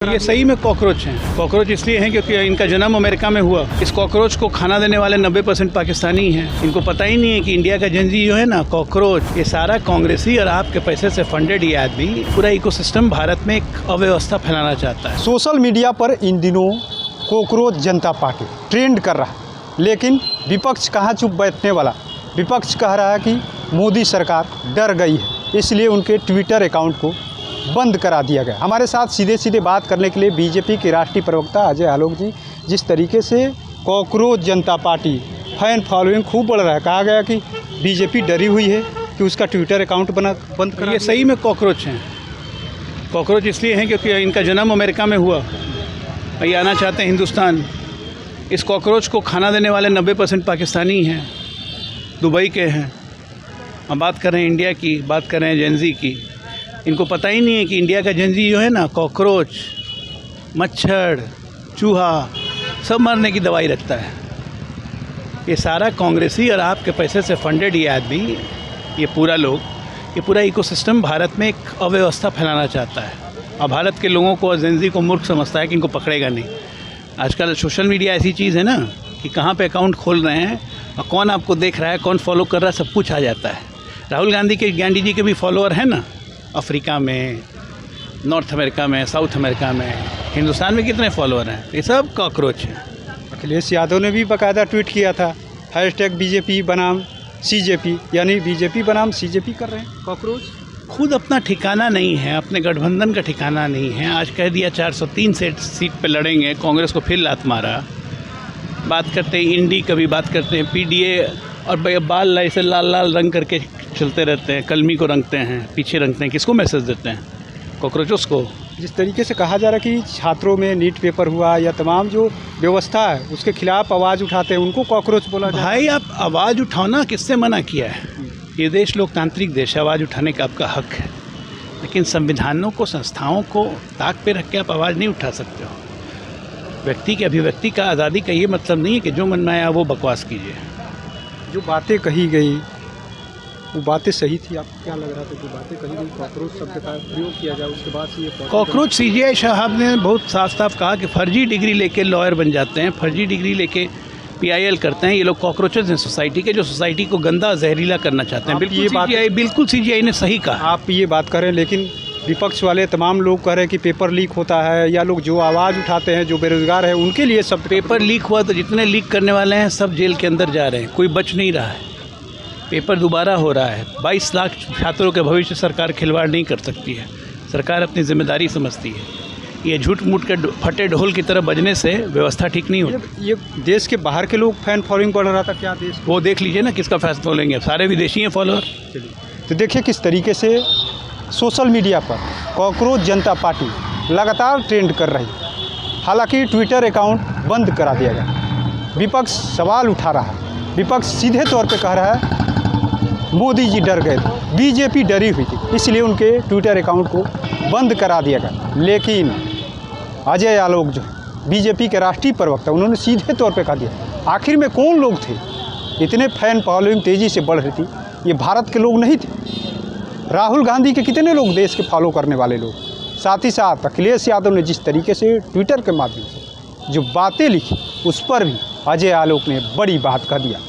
ये सही में कॉकरोच हैं। कॉकरोच इसलिए हैं क्योंकि इनका जन्म अमेरिका में हुआ। इस कॉकरोच को खाना देने वाले 90% पाकिस्तानी हैं। इनको पता ही नहीं है कि इंडिया का जनजी जो है ना, कॉकरोच, ये सारा कांग्रेसी और आपके पैसे से फंडेड ये आदमी पूरा इकोसिस्टम भारत में एक अव्यवस्था फैलाना चाहता है। सोशल मीडिया पर इन दिनों कॉकरोच जनता पार्टी ट्रेंड कर रहा है, लेकिन विपक्ष कहाँ चुप बैठने वाला। विपक्ष कह रहा है कि मोदी सरकार डर गई है, इसलिए उनके ट्विटर अकाउंट को बंद करा दिया गया। हमारे साथ सीधे सीधे बात करने के लिए बीजेपी के राष्ट्रीय प्रवक्ता अजय आलोक जी। जिस तरीके से कॉकरोच जनता पार्टी फैन फॉलोइंग खूब बढ़ रहा है, कहा गया कि बीजेपी डरी हुई है कि उसका ट्विटर अकाउंट बंद करा। ये सही में कॉकरोच हैं। कॉकरोच इसलिए हैं क्योंकि इनका जन्म अमेरिका में हुआ, ये आना चाहते हैं हिंदुस्तान। इस कॉकरोच को खाना देने वाले 90% पाकिस्तानी हैं, दुबई के हैं। हम बात कर रहे हैं इंडिया की, बात कर रहे हैं जेनजी की। इनको पता ही नहीं है कि इंडिया का जेनजी जो है ना, कॉकरोच, मच्छर, चूहा सब मारने की दवाई रखता है। ये सारा कांग्रेसी और आपके पैसे से फंडेड ये आदमी, ये पूरा लोग, ये पूरा इकोसिस्टम भारत में एक अव्यवस्था फैलाना चाहता है और भारत के लोगों को और जेनजी को मूर्ख समझता है कि इनको पकड़ेगा नहीं। आजकल सोशल मीडिया ऐसी चीज़ है ना कि कहाँ पे अकाउंट खोल रहे हैं और कौन आपको देख रहा है, कौन फॉलो कर रहा है, सब कुछ आ जाता है। राहुल गांधी जी के भी फॉलोअर हैं ना, अफ्रीका में, नॉर्थ अमेरिका में, साउथ अमेरिका में। हिंदुस्तान में कितने फॉलोअर हैं? ये सब कॉकरोच हैं। अखिलेश यादव ने भी बाकायदा ट्वीट किया था, #BJP बनाम CJP, यानी बीजेपी बनाम CJP कर रहे हैं कॉकरोच। खुद अपना ठिकाना नहीं है, अपने गठबंधन का ठिकाना नहीं है। आज कह दिया 403 सीट पे लड़ेंगे, कांग्रेस को फिर लात मारा। बात करते हैं इंडी, कभी बात करते हैं PDA, और बाल ऐसे लाल लाल रंग करके चलते रहते हैं। कलमी को रंगते हैं, पीछे रंगते हैं। किसको मैसेज देते हैं? कॉकरोचों को। जिस तरीके से कहा जा रहा है कि छात्रों में नीट पेपर हुआ या तमाम जो व्यवस्था है उसके खिलाफ आवाज़ उठाते हैं, उनको कॉकरोच बोला जाए। भाई आप आवाज़ उठाओ ना, किससे मना किया है? ये देश लोकतांत्रिक देश है, आवाज़ उठाने का आपका हक है, लेकिन संविधानों को, संस्थाओं को ताक पे रख के आप आवाज़ नहीं उठा सकते हो। व्यक्ति की अभिव्यक्ति का आज़ादी का ये मतलब नहीं है कि जो मन में आया वो बकवास कीजिए। जो बातें कही गई वो बातें सही थी? आपको क्या लग रहा था? जो बातें कही गई कॉकरोच शब्द का प्रयोग किया जाए, उसके बाद से ये कॉकरोच, CJI साहब ने बहुत साफ साफ कहा कि फर्जी डिग्री लेके लॉयर बन जाते हैं, फर्जी डिग्री लेके PIL करते हैं। ये लोग कॉकरोचेस हैं सोसाइटी के, जो सोसाइटी को गंदा जहरीला करना चाहते हैं। बिल्कुल CJI ने सही कहा। आप ये बात करें, लेकिन विपक्ष वाले तमाम लोग कह रहे हैं कि पेपर लीक होता है, या लोग जो आवाज़ उठाते हैं, जो बेरोजगार है, उनके लिए सब। पेपर लीक हुआ तो जितने लीक करने वाले हैं सब जेल के अंदर जा रहे हैं, कोई बच नहीं रहा है। पेपर दोबारा हो रहा है। 22 लाख छात्रों के भविष्य सरकार खिलवाड़ नहीं कर सकती है। सरकार अपनी जिम्मेदारी समझती है। ये झूठ मूठ के फटे ढोल की तरह बजने से व्यवस्था ठीक नहीं होती। ये देश के बाहर के लोग फैन फॉलोइंग बढ़ रहा था, क्या देश? वो देख लीजिए ना किसका फैन फॉलोइंग है, सारे विदेशी हैं फॉलोअर। तो देखिए किस तरीके से सोशल मीडिया पर कॉकरोच जनता पार्टी लगातार ट्रेंड कर रही है। हालांकि ट्विटर अकाउंट बंद करा दिया गया। विपक्ष सवाल उठा रहा है, विपक्ष सीधे तौर पे कह रहा है मोदी जी डर गए थे, बीजेपी डरी हुई थी, इसलिए उनके ट्विटर अकाउंट को बंद करा दिया गया। लेकिन अजय आलोक जो बीजेपी के राष्ट्रीय प्रवक्ता, उन्होंने सीधे तौर पे कह दिया आखिर में कौन लोग थे इतने फैन फॉलोइंग तेज़ी से बढ़ रही थी? ये भारत के लोग नहीं थे। राहुल गांधी के कितने लोग देश के फॉलो करने वाले लोग। साथ ही साथ अखिलेश यादव ने जिस तरीके से ट्विटर के माध्यम से जो बातें लिखी, उस पर भी अजय आलोक ने बड़ी बात कह दिया।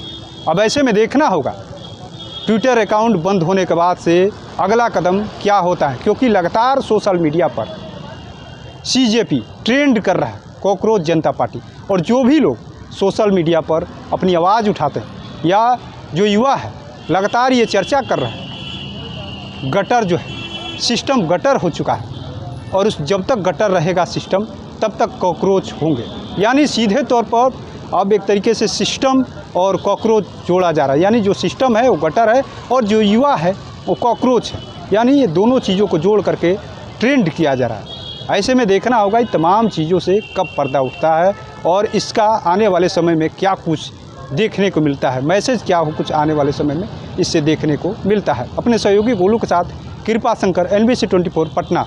अब ऐसे में देखना होगा ट्विटर अकाउंट बंद होने के बाद से अगला कदम क्या होता है, क्योंकि लगातार सोशल मीडिया पर CJP ट्रेंड कर रहा है, कॉकरोच जनता पार्टी। और जो भी लोग सोशल मीडिया पर अपनी आवाज़ उठाते हैं, या जो युवा है लगातार ये चर्चा कर रहे हैं, गटर जो है, सिस्टम गटर हो चुका है, और जब तक गटर रहेगा सिस्टम, तब तक कॉकरोच होंगे। यानी सीधे तौर पर अब एक तरीके से सिस्टम और कॉकरोच जोड़ा जा रहा है। यानी जो सिस्टम है वो गटर है और जो युवा है वो कॉकरोच है। यानी ये दोनों चीज़ों को जोड़ करके ट्रेंड किया जा रहा है। ऐसे में देखना होगा इन तमाम चीज़ों से कब पर्दा उठता है और इसका आने वाले समय में क्या कुछ देखने को मिलता है, मैसेज क्या हो कुछ आने वाले समय में इससे देखने को मिलता है। अपने सहयोगी गोलू के साथ कृपा शंकर, NBC 24 पटना।